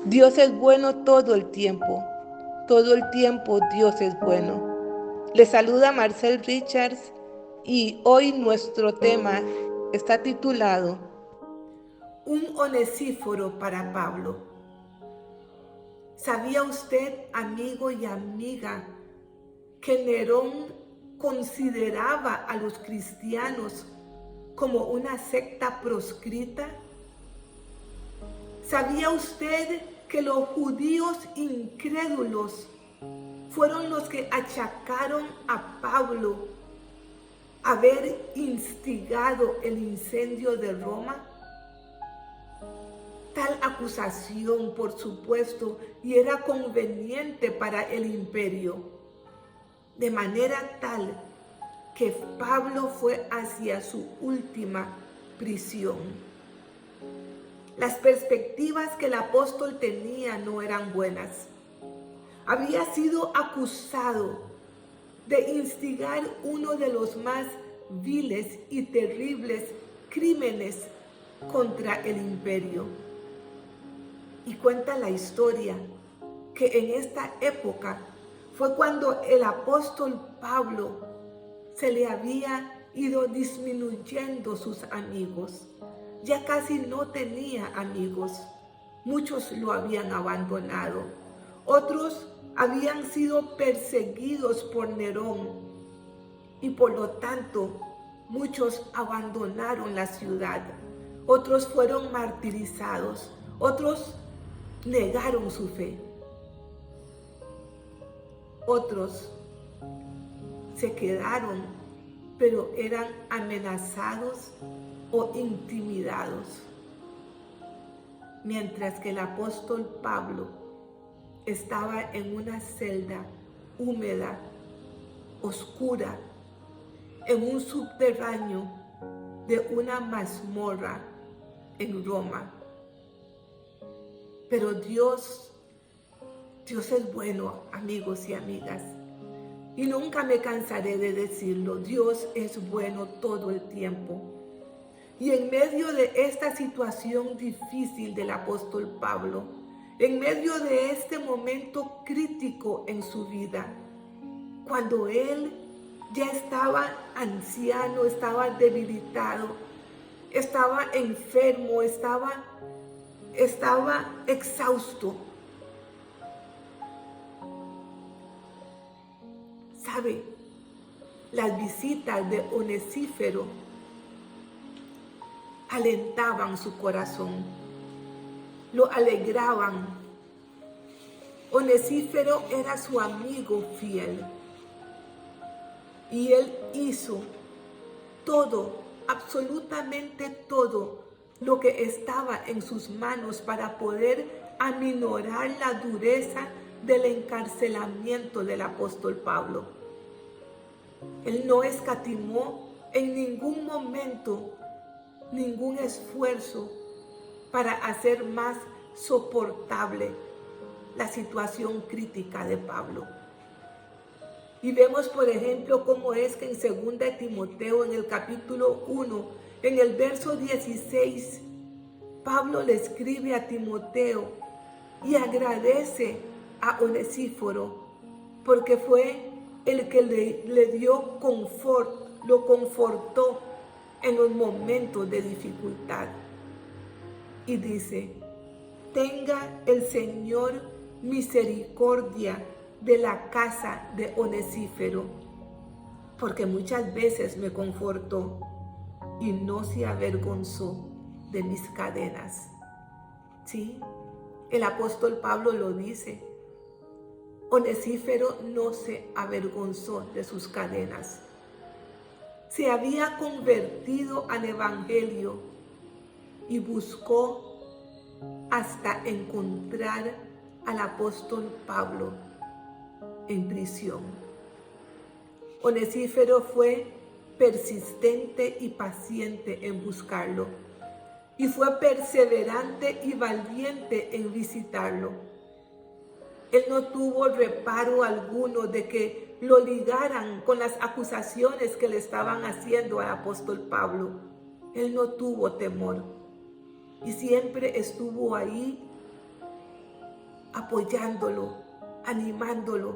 Dios es bueno todo el tiempo. Todo el tiempo Dios es bueno. Le saluda Marcel Richards y hoy nuestro tema está titulado Un onesíforo para Pablo. ¿Sabía usted, amigo y amiga, que Nerón consideraba a los cristianos como una secta proscrita? ¿Sabía usted que los judíos incrédulos fueron los que achacaron a Pablo haber instigado el incendio de Roma? Tal acusación, por supuesto, y era conveniente para el imperio, de manera tal que Pablo fue hacia su última prisión. Las perspectivas que el apóstol tenía no eran buenas. Había sido acusado de instigar uno de los más viles y terribles crímenes contra el imperio. Y cuenta la historia que en esta época fue cuando el apóstol Pablo se le había ido disminuyendo sus amigos. Ya casi no tenía amigos. Muchos lo habían abandonado. Otros habían sido perseguidos por Nerón y por lo tanto muchos abandonaron la ciudad. Otros fueron martirizados. Otros negaron su fe. Otros se quedaron, pero eran amenazados o intimidados. Mientras que el apóstol Pablo estaba en una celda húmeda, oscura, en un subterráneo de una mazmorra en Roma. Pero Dios es bueno, amigos y amigas. Y nunca me cansaré de decirlo, Dios es bueno todo el tiempo. Y en medio de esta situación difícil del apóstol Pablo, en medio de este momento crítico en su vida, cuando él ya estaba anciano, estaba debilitado, estaba enfermo, estaba exhausto. ¿Sabe? Las visitas de Onesíforo alentaban su corazón, lo alegraban. Onesíforo era su amigo fiel y él hizo todo, absolutamente todo lo que estaba en sus manos para poder aminorar la dureza del encarcelamiento del apóstol Pablo. Él no escatimó en ningún momento ningún esfuerzo para hacer más soportable la situación crítica de Pablo. Y vemos, por ejemplo, cómo es que en 2 Timoteo, en el capítulo 1, en el verso 16, Pablo le escribe a Timoteo y agradece a Onesíforo porque fue el que le dio confort, lo confortó en los momentos de dificultad. Y dice: tenga el Señor misericordia de la casa de Onesíforo, porque muchas veces me confortó y no se avergonzó de mis cadenas. Sí, el apóstol Pablo lo dice. Onesíforo no se avergonzó de sus cadenas. Se había convertido al evangelio y buscó hasta encontrar al apóstol Pablo en prisión. Onesíforo fue persistente y paciente en buscarlo y fue perseverante y valiente en visitarlo. Él no tuvo reparo alguno de que lo ligaran con las acusaciones que le estaban haciendo al apóstol Pablo. Él no tuvo temor y siempre estuvo ahí apoyándolo, animándolo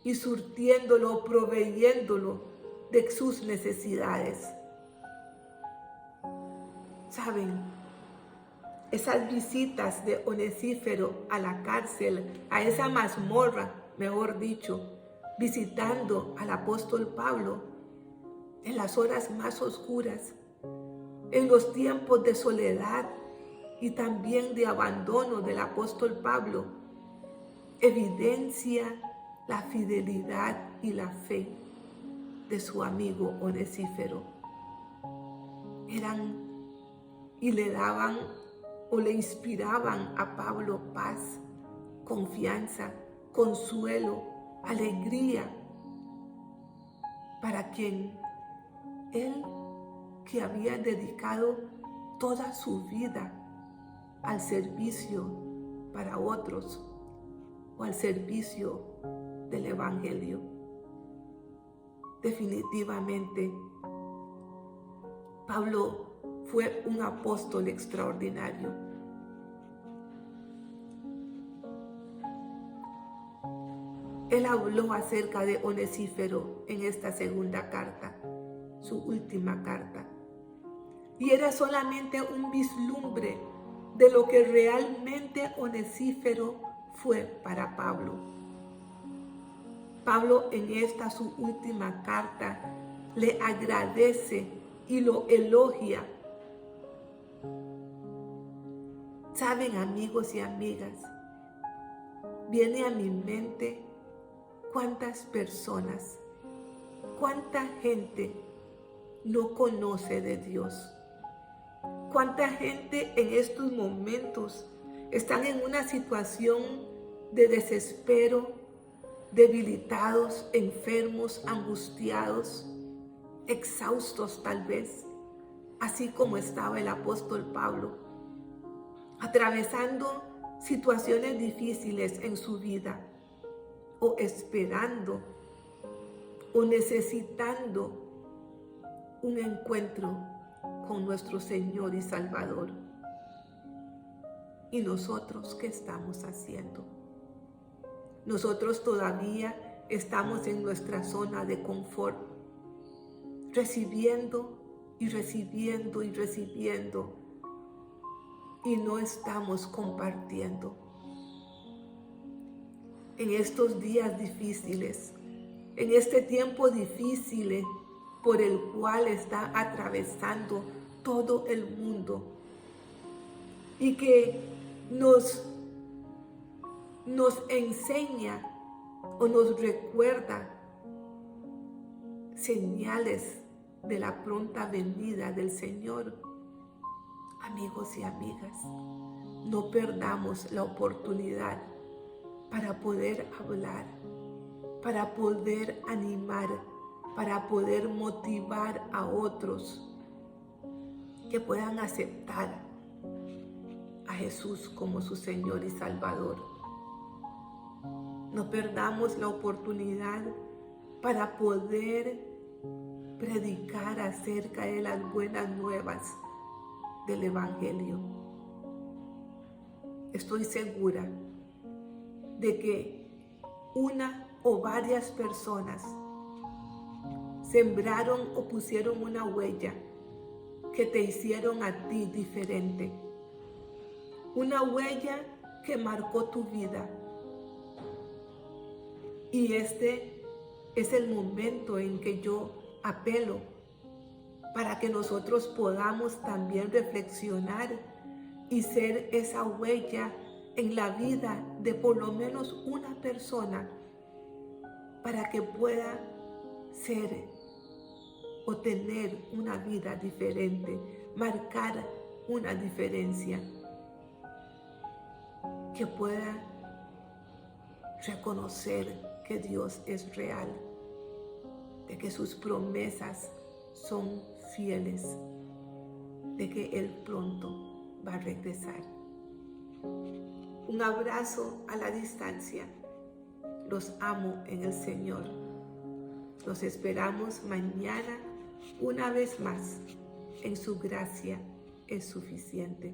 y surtiéndolo, proveyéndolo de sus necesidades. ¿Saben? Esas visitas de Onesífero a la cárcel, a esa mazmorra, mejor dicho, visitando al apóstol Pablo en las horas más oscuras, en los tiempos de soledad y también de abandono del apóstol Pablo, evidencia la fidelidad y la fe de su amigo Onesífero. Eran y le daban o le inspiraban a Pablo paz, confianza, consuelo, alegría, para quien él, que había dedicado toda su vida al servicio para otros o al servicio del Evangelio. Definitivamente, Pablo fue un apóstol extraordinario. Él habló acerca de Onesífero en esta segunda carta, su última carta. Y era solamente un vislumbre de lo que realmente Onesífero fue para Pablo. Pablo en esta su última carta le agradece y lo elogia. Saben, amigos y amigas, viene a mi mente cuántas personas, cuánta gente no conoce de Dios. Cuánta gente en estos momentos están en una situación de desespero, debilitados, enfermos, angustiados, exhaustos tal vez, así como estaba el apóstol Pablo, atravesando situaciones difíciles en su vida, o esperando, o necesitando un encuentro con nuestro Señor y Salvador. ¿Y nosotros qué estamos haciendo? Nosotros todavía estamos en nuestra zona de confort, recibiendo y recibiendo y recibiendo, y no estamos compartiendo. En estos días difíciles, en este tiempo difícil por el cual está atravesando todo el mundo, y que nos enseña o nos recuerda señales de la pronta venida del Señor. Amigos y amigas, no perdamos la oportunidad para poder hablar, para poder animar, para poder motivar a otros que puedan aceptar a Jesús como su Señor y Salvador. No perdamos la oportunidad para poder predicar acerca de las buenas nuevas del Evangelio. Estoy segura de que una o varias personas sembraron o pusieron una huella que te hicieron a ti diferente. Una huella que marcó tu vida. Y este es el momento en que yo apelo para que nosotros podamos también reflexionar y ser esa huella en la vida de por lo menos una persona, para que pueda ser o tener una vida diferente, marcar una diferencia, que pueda reconocer que Dios es real, de que sus promesas son fieles, de que Él pronto va a regresar. Un abrazo a la distancia. Los amo en el Señor. Los esperamos mañana una vez más. En su gracia es suficiente.